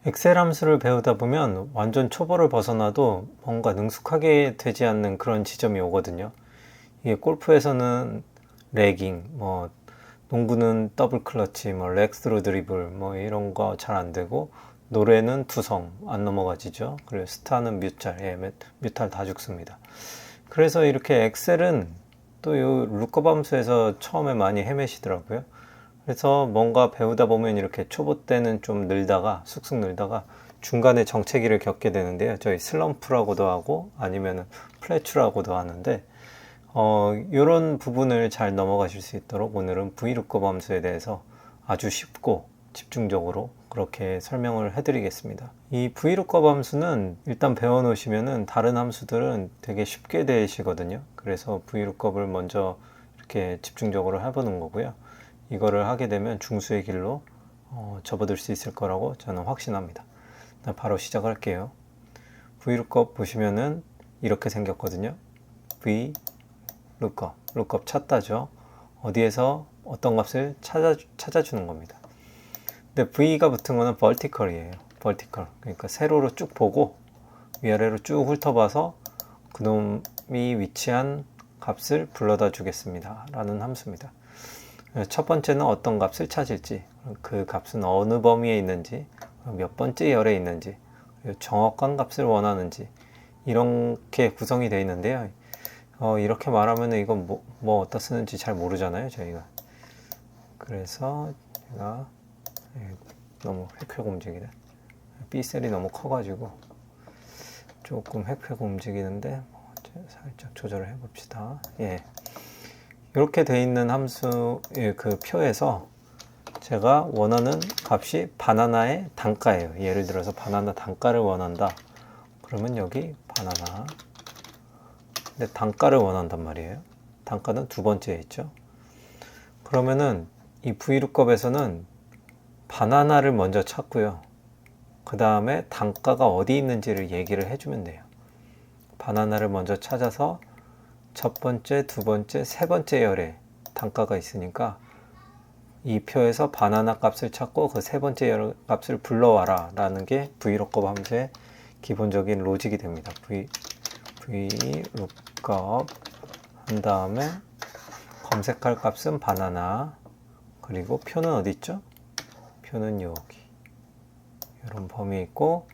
엑셀 함수를 배우다 보면 완전 초보를 벗어나도 뭔가 능숙하게 되지 않는 그런 지점이 오거든요. 이게 골프에서는 레깅, 뭐 농구는 더블 클러치, 뭐 렉스루 드리블, 뭐 이런 거 잘 안 되고, 노래는 투성 안 넘어가지죠. 그리고 스타는 뮤탈, 뮤탈 다 죽습니다. 그래서 이렇게 엑셀은 또 이 룩업 함수에서 처음에 많이 헤매시더라고요. 그래서 뭔가 배우다 보면 이렇게 초보 때는 좀 늘다가 쑥쑥 늘다가 중간에 정체기를 겪게 되는데요. 저희 슬럼프라고도 하고 아니면 플래추라고도 하는데 이런 부분을 잘 넘어가실 수 있도록 오늘은 VLOOKUP 함수에 대해서 아주 쉽고 집중적으로 그렇게 설명을 해드리겠습니다. 이 VLOOKUP 함수는 일단 배워놓으시면은 다른 함수들은 되게 쉽게 되시거든요. 그래서 VLOOKUP을 먼저 이렇게 집중적으로 해보는 거고요. 이거를 하게 되면 중수의 길로 접어들 수 있을 거라고 저는 확신합니다. 바로 시작할게요. VLOOKUP 보시면은 이렇게 생겼거든요. VLOOKUP, lookup 찾다죠. 어디에서 어떤 값을 찾아주는 겁니다. 근데 V가 붙은 거는 vertical이에요. vertical. 그러니까 세로로 쭉 보고 위아래로 쭉 훑어봐서 그놈이 위치한 값을 불러다 주겠습니다. 라는 함수입니다. 첫 번째는 어떤 값을 찾을지, 그 값은 어느 범위에 있는지, 몇 번째 열에 있는지, 정확한 값을 원하는지, 이렇게 구성이 되어 있는데요. 이렇게 말하면 이건 뭐 어디다 쓰는지 잘 모르잖아요, 저희가. 그래서 제가 너무 획획 움직이네. B셀이 너무 커가지고 조금 획획 움직이는데 살짝 조절을 해봅시다. 예. 이렇게 돼 있는 함수의 그 표에서 제가 원하는 값이 바나나의 단가예요. 예를 들어서 바나나 단가를 원한다. 그러면 여기 바나나. 근데 단가를 원한단 말이에요. 단가는 두 번째에 있죠. 그러면은 이 VLOOKUP에서는 바나나를 먼저 찾고요. 그 다음에 단가가 어디 있는지를 얘기를 해주면 돼요. 바나나를 먼저 찾아서 첫 번째, 두 번째, 세 번째 열에 단가가 있으니까 이 표에서 바나나 값을 찾고 그 세 번째 열 값을 불러와라 라는 게 VLOOKUP 함수의 기본적인 로직이 됩니다. VLOOKUP 한 다음에 검색할 값은 바나나, 그리고 표는 어디 있죠? 표는 여기 이런 범위에 있고,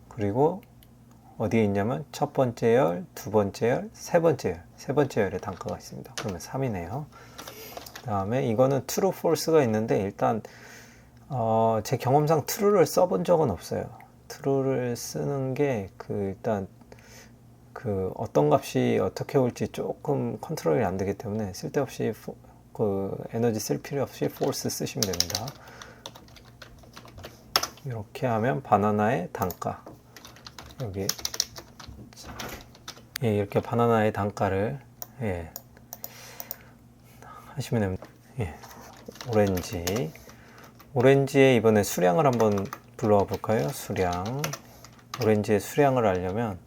그리고 어디에 있냐면 첫 번째 열, 두 번째 열, 세 번째 열에 단가가 있습니다. 그러면 3이네요. 그 다음에 이거는 true, false가 있는데 일단 제 경험상 true를 써본 적은 없어요. true를 쓰는 게 일단 어떤 값이 어떻게 올지 조금 컨트롤이 안 되기 때문에 쓸데없이 에너지 쓸 필요 없이 false 쓰시면 됩니다. 이렇게 하면 바나나의 단가, 여기 이렇게 바나나의 단가를 하시면 됩니다. 오렌지의 이번에 수량을 한번 불러와 볼까요? 수량. 오렌지의 수량을 알려면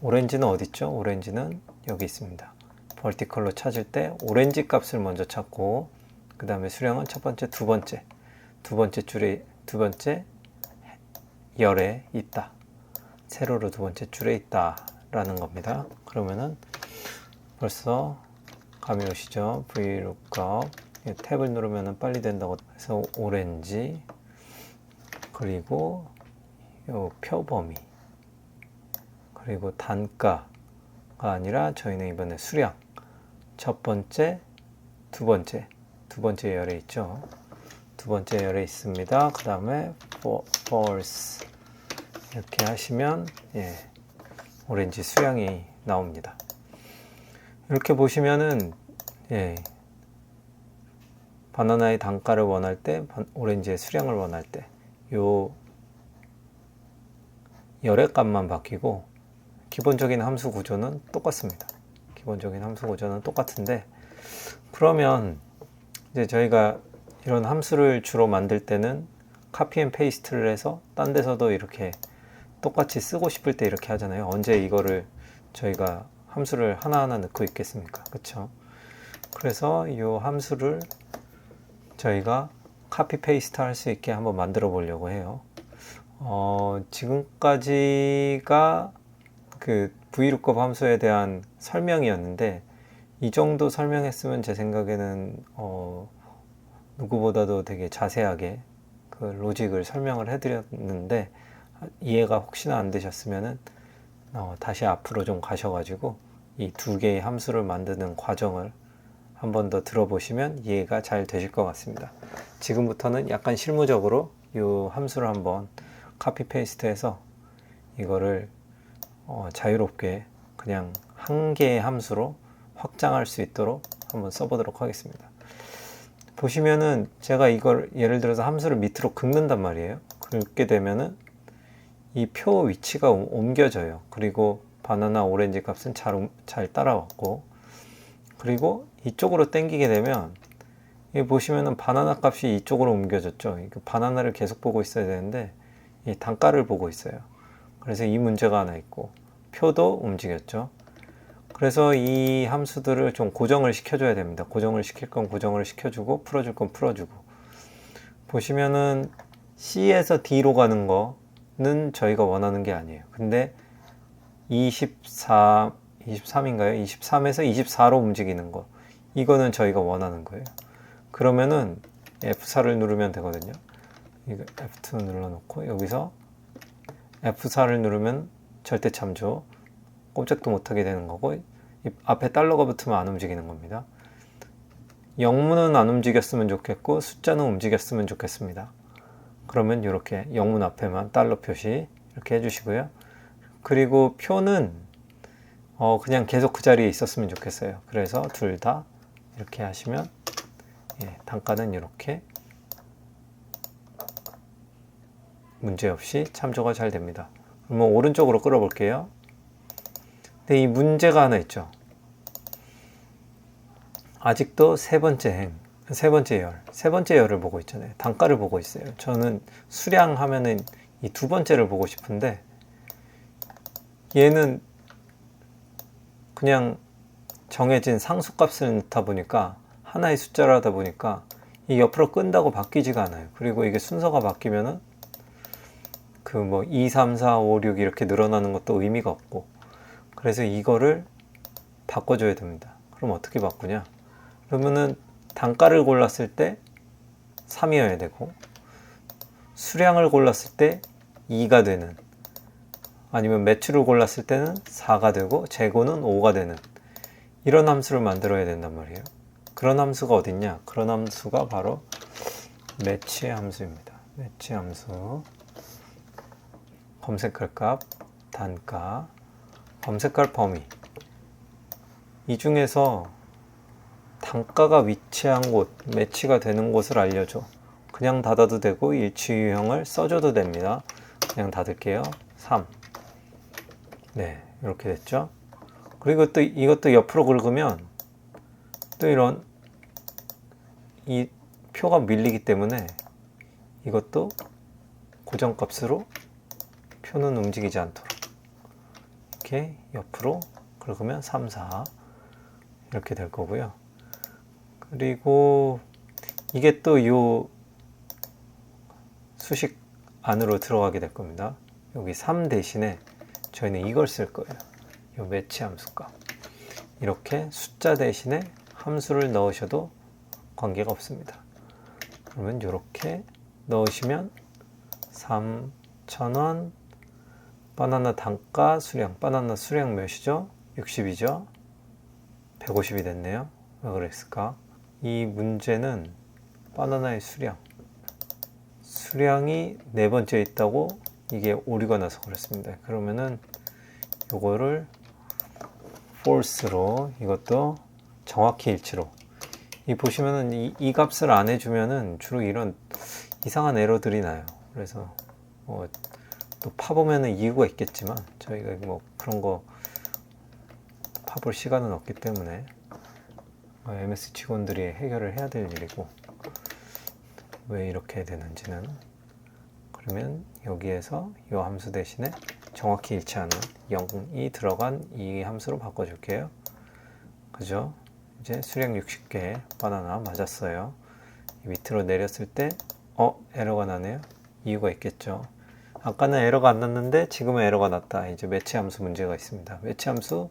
오렌지는 어디 있죠? 오렌지는 여기 있습니다. 버티컬로 찾을 때 오렌지 값을 먼저 찾고, 그 다음에 수량은 첫 번째, 두 번째 열에 있다. 세로로 두 번째 줄에 있다 라는 겁니다. 그러면은 벌써 감이 오시죠? VLOOKUP 탭을 누르면 빨리 된다고 해서 오렌지, 그리고 요 표 범위, 그리고 단가가 아니라 저희는 이번에 수량, 첫 번째, 두 번째 열에 있죠. 두 번째 열에 있습니다. 그 다음에 false 이렇게 하시면 오렌지 수량이 나옵니다. 이렇게 보시면은 바나나의 단가를 원할 때, 오렌지의 수량을 원할 때 요 열의 값만 바뀌고 기본적인 함수 구조는 똑같습니다. 기본적인 함수 구조는 똑같은데, 그러면 이제 저희가 이런 함수를 주로 만들 때는 카피 앤 페이스트를 해서 딴 데서도 이렇게 똑같이 쓰고 싶을 때 이렇게 하잖아요. 언제 이거를 저희가 함수를 하나하나 넣고 있겠습니까? 그쵸? 그래서 이 함수를 저희가 카피 페이스트 할 수 있게 한번 만들어 보려고 해요. 지금까지가 그 VLOOKUP 함수에 대한 설명이었는데, 이 정도 설명했으면 제 생각에는 누구보다도 되게 자세하게 그 로직을 설명을 해드렸는데, 이해가 혹시나 안 되셨으면은 다시 앞으로 좀 가셔가지고 이 두 개의 함수를 만드는 과정을 한 번 더 들어보시면 이해가 잘 되실 것 같습니다. 지금부터는 약간 실무적으로 이 함수를 한번 카피 페이스트해서 이거를 자유롭게 그냥 한 개의 함수로 확장할 수 있도록 한번 써보도록 하겠습니다. 보시면은 제가 이걸 예를 들어서 함수를 밑으로 긁는단 말이에요. 긁게 되면은 이 표 위치가 옮겨져요. 그리고 바나나 오렌지 값은 잘 따라왔고, 그리고 이쪽으로 당기게 되면 여기 보시면은 바나나 값이 이쪽으로 옮겨졌죠. 바나나를 계속 보고 있어야 되는데 이 단가를 보고 있어요. 그래서 이 문제가 하나 있고, 표도 움직였죠. 그래서 이 함수들을 좀 고정을 시켜줘야 됩니다. 고정을 시킬 건 고정을 시켜주고, 풀어줄 건 풀어주고. 보시면은 C에서 D로 가는 거는 저희가 원하는 게 아니에요. 근데 23인가요? 23에서 24로 움직이는 거, 이거는 저희가 원하는 거예요. 그러면은 F4를 누르면 되거든요. 이거 F2 눌러놓고 여기서 F4를 누르면 절대 참조, 꼼짝도 못하게 되는 거고, 이 앞에 달러가 붙으면 안 움직이는 겁니다. 영문은 안 움직였으면 좋겠고 숫자는 움직였으면 좋겠습니다. 그러면 이렇게 영문 앞에만 달러 표시 이렇게 해주시고요. 그리고 표는 그냥 계속 그 자리에 있었으면 좋겠어요. 그래서 둘 다 이렇게 하시면 단가는 이렇게 문제없이 참조가 잘 됩니다. 그러면 오른쪽으로 끌어볼게요. 근데 이 문제가 하나 있죠. 아직도 세 번째 열을 보고 있잖아요. 단가를 보고 있어요. 저는 수량 하면은 이 두 번째를 보고 싶은데, 얘는 그냥 정해진 상수값을 넣다 보니까, 하나의 숫자를 하다 보니까 이 옆으로 끈다고 바뀌지가 않아요. 그리고 이게 순서가 바뀌면은 그 뭐 2, 3, 4, 5, 6 이렇게 늘어나는 것도 의미가 없고, 그래서 이거를 바꿔줘야 됩니다. 그럼 어떻게 바꾸냐? 그러면은 단가를 골랐을 때 3이어야 되고, 수량을 골랐을 때 2가 되는, 아니면 매출을 골랐을 때는 4가 되고 재고는 5가 되는, 이런 함수를 만들어야 된단 말이에요. 그런 함수가 어딨냐? 그런 함수가 바로 매치의 함수입니다. 매치 함수. 검색할 값, 단가, 검색할 범위. 이 중에서 단가가 위치한 곳, 매치가 되는 곳을 알려줘. 그냥 닫아도 되고 일치 유형을 써줘도 됩니다. 그냥 닫을게요. 3. 네, 이렇게 됐죠. 그리고 또 이것도 옆으로 긁으면 또 이런 이 표가 밀리기 때문에 이것도 고정값으로 표는 움직이지 않도록 이렇게 옆으로 긁으면 3, 4 이렇게 될 거고요. 그리고 이게 또 요 수식 안으로 들어가게 될 겁니다. 여기 3 대신에 저희는 이걸 쓸 거예요. 요 매치 함수값. 이렇게 숫자 대신에 함수를 넣으셔도 관계가 없습니다. 그러면 이렇게 넣으시면 3,000원, 바나나 단가 수량, 바나나 수량 몇이죠? 60이죠? 150이 됐네요. 왜 그랬을까? 이 문제는 바나나의 수량이 네 번째 있다고 이게 오류가 나서 그렇습니다. 그러면은 요거를 false로, 이것도 정확히 일치로, 이 보시면은 이 값을 안 해주면은 주로 이런 이상한 에러들이 나요. 그래서 또 파보면은 이유가 있겠지만 저희가 뭐 그런 거 파볼 시간은 없기 때문에 MS 직원들이 해결을 해야 될 일이고, 왜 이렇게 되는지는, 그러면 여기에서 이 함수 대신에 정확히 일치하는 0이 들어간 이 함수로 바꿔줄게요. 그죠? 이제 수량 60개 바나나 맞았어요. 밑으로 내렸을 때 에러가 나네요. 이유가 있겠죠. 아까는 에러가 안 났는데 지금은 에러가 났다. 이제 매치 함수 문제가 있습니다. 매치 함수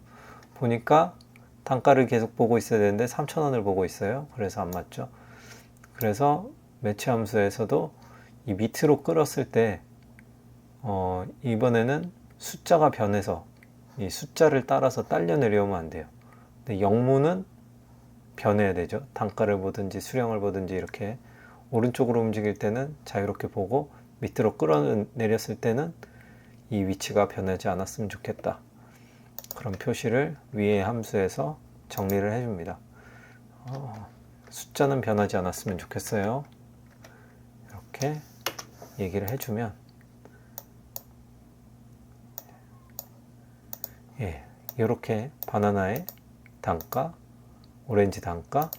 보니까 단가를 계속 보고 있어야 되는데 3,000원을 보고 있어요. 그래서 안 맞죠. 그래서 매치 함수에서도 이 밑으로 끌었을 때 이번에는 숫자가 변해서 이 숫자를 따라서 딸려 내려오면 안 돼요. 근데 영문은 변해야 되죠. 단가를 보든지 수량을 보든지 이렇게 오른쪽으로 움직일 때는 자유롭게 보고 밑으로 끌어내렸을 때는 이 위치가 변하지 않았으면 좋겠다. 그런 표시를 위의 함수에서 정리를 해줍니다. 숫자는 변하지 않았으면 좋겠어요. 이렇게 얘기를 해주면 이렇게 바나나의 단가, 오렌지 단가,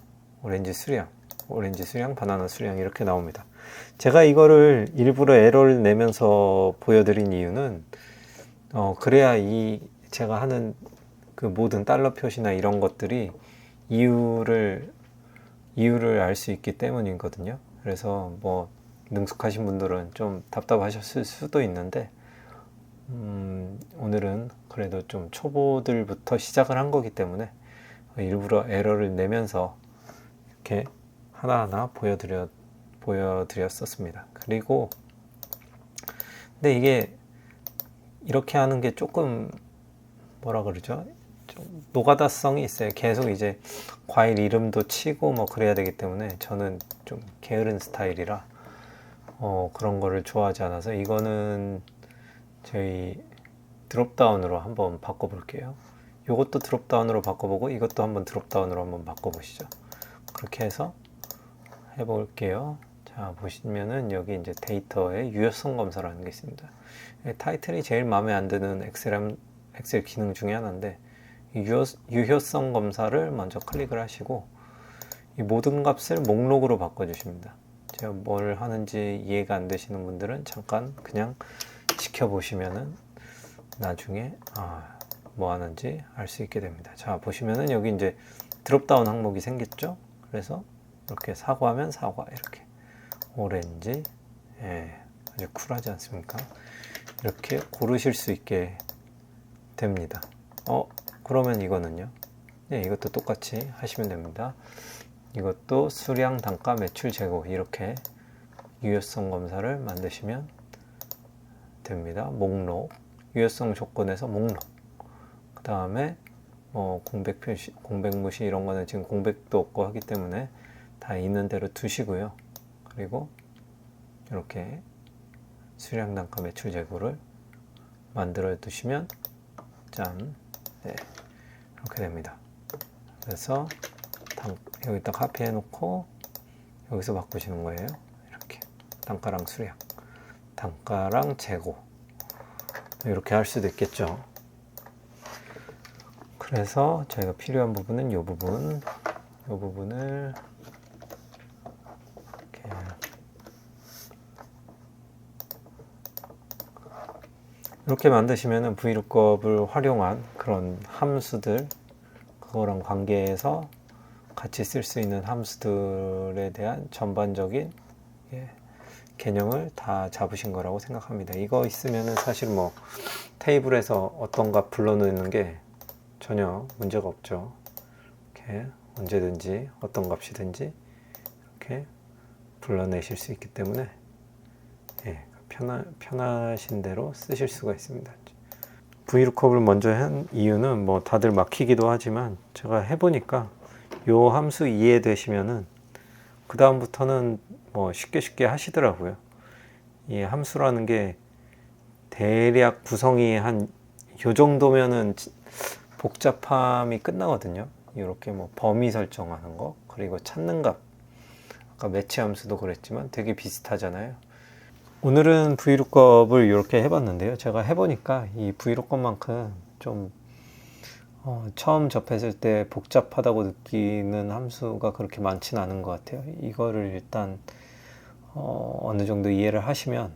오렌지 수량, 오렌지 수량, 바나나 수량 이렇게 나옵니다. 제가 이거를 일부러 에러를 내면서 보여드린 이유는 그래야 제가 하는 그 모든 달러 표시나 이런 것들이 이유를 알 수 있기 때문이거든요. 그래서 뭐 능숙하신 분들은 좀 답답하셨을 수도 있는데 오늘은 그래도 좀 초보들부터 시작을 한 거기 때문에 일부러 에러를 내면서 이렇게 하나하나 보여드렸었습니다. 그리고 근데 이게 이렇게 하는 게 조금 뭐라 그러죠? 좀 노가다성이 있어요. 계속 이제 과일 이름도 치고 뭐 그래야 되기 때문에 저는 좀 게으른 스타일이라 그런 거를 좋아하지 않아서 이거는 저희 드롭다운으로 한번 바꿔볼게요. 이것도 드롭다운으로 바꿔보고 이것도 한번 드롭다운으로 한번 바꿔보시죠. 그렇게 해서 해볼게요. 자, 보시면은 여기 이제 데이터에 유효성 검사라는 게 있습니다. 타이틀이 제일 마음에 안 드는 엑셀 기능 중에 하나인데 유효성 검사를 먼저 클릭을 하시고 이 모든 값을 목록으로 바꿔주십니다. 제가 뭘 하는지 이해가 안 되시는 분들은 잠깐 그냥 지켜보시면은 나중에 뭐 하는지 알 수 있게 됩니다. 자, 보시면은 여기 이제 드롭다운 항목이 생겼죠. 그래서 이렇게 사과하면 사과, 이렇게 오렌지, 아주 쿨하지 않습니까? 이렇게 고르실 수 있게 됩니다. 그러면 이거는요? 이것도 똑같이 하시면 됩니다. 이것도 수량, 단가, 매출, 재고 이렇게 유효성 검사를 만드시면 됩니다. 목록, 유효성 조건에서 목록, 그 다음에 공백 표시, 공백 무시 이런 거는 지금 공백도 없고 하기 때문에 다 있는 대로 두시고요. 그리고 이렇게 수량, 단가, 매출, 재고를 만들어 두시면 짠, 이렇게 됩니다. 그래서 여기다 카피해 놓고 여기서 바꾸시는 거예요. 이렇게 단가랑 수량, 단가랑 재고 이렇게 할 수도 있겠죠. 그래서 저희가 필요한 부분은 이 부분을 이렇게 만드시면은 VLOOKUP을 활용한 그런 함수들, 그거랑 관계해서 같이 쓸 수 있는 함수들에 대한 전반적인 개념을 다 잡으신 거라고 생각합니다. 이거 있으면은 사실 뭐 테이블에서 어떤 값 불러넣는 게 전혀 문제가 없죠. 이렇게 언제든지 어떤 값이든지 이렇게 불러내실 수 있기 때문에 편하신 대로 쓰실 수가 있습니다. VLOOKUP을 먼저 한 이유는 뭐 다들 막히기도 하지만 제가 해보니까 요 함수 이해되시면은 그 다음부터는 뭐 쉽게 하시더라고요. 이 함수라는 게 대략 구성이 한 요 정도면은 복잡함이 끝나거든요. 이렇게 뭐 범위 설정하는 거, 그리고 찾는 값, 아까 매치 함수도 그랬지만 되게 비슷하잖아요. 오늘은 VLOOKUP을 이렇게 해봤는데요. 제가 해보니까 이 VLOOKUP만큼 좀 처음 접했을 때 복잡하다고 느끼는 함수가 그렇게 많지는 않은 것 같아요. 이거를 일단 어느 정도 이해를 하시면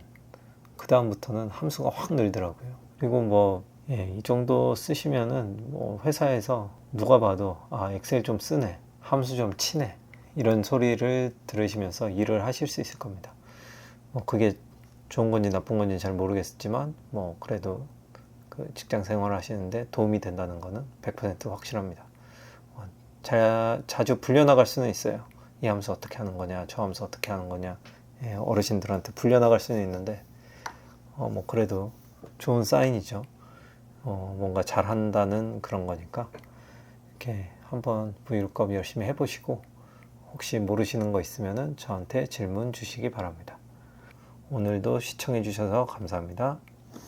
그 다음부터는 함수가 확 늘더라고요. 그리고 뭐 이 정도 쓰시면은 뭐 회사에서 누가 봐도 엑셀 좀 쓰네, 함수 좀 치네, 이런 소리를 들으시면서 일을 하실 수 있을 겁니다. 그게 좋은 건지 나쁜 건지 잘 모르겠지만 뭐 그래도 그 직장 생활을 하시는데 도움이 된다는 거는 100% 확실합니다. 자주 불려나갈 수는 있어요. 이 함수 어떻게 하는 거냐, 저 함수 어떻게 하는 거냐, 예, 어르신들한테 불려나갈 수는 있는데 뭐 그래도 좋은 사인이죠. 뭔가 잘한다는 그런 거니까 이렇게 한번 VLOOKUP 열심히 해보시고 혹시 모르시는 거 있으면은 저한테 질문 주시기 바랍니다. 오늘도 시청해 주셔서 감사합니다.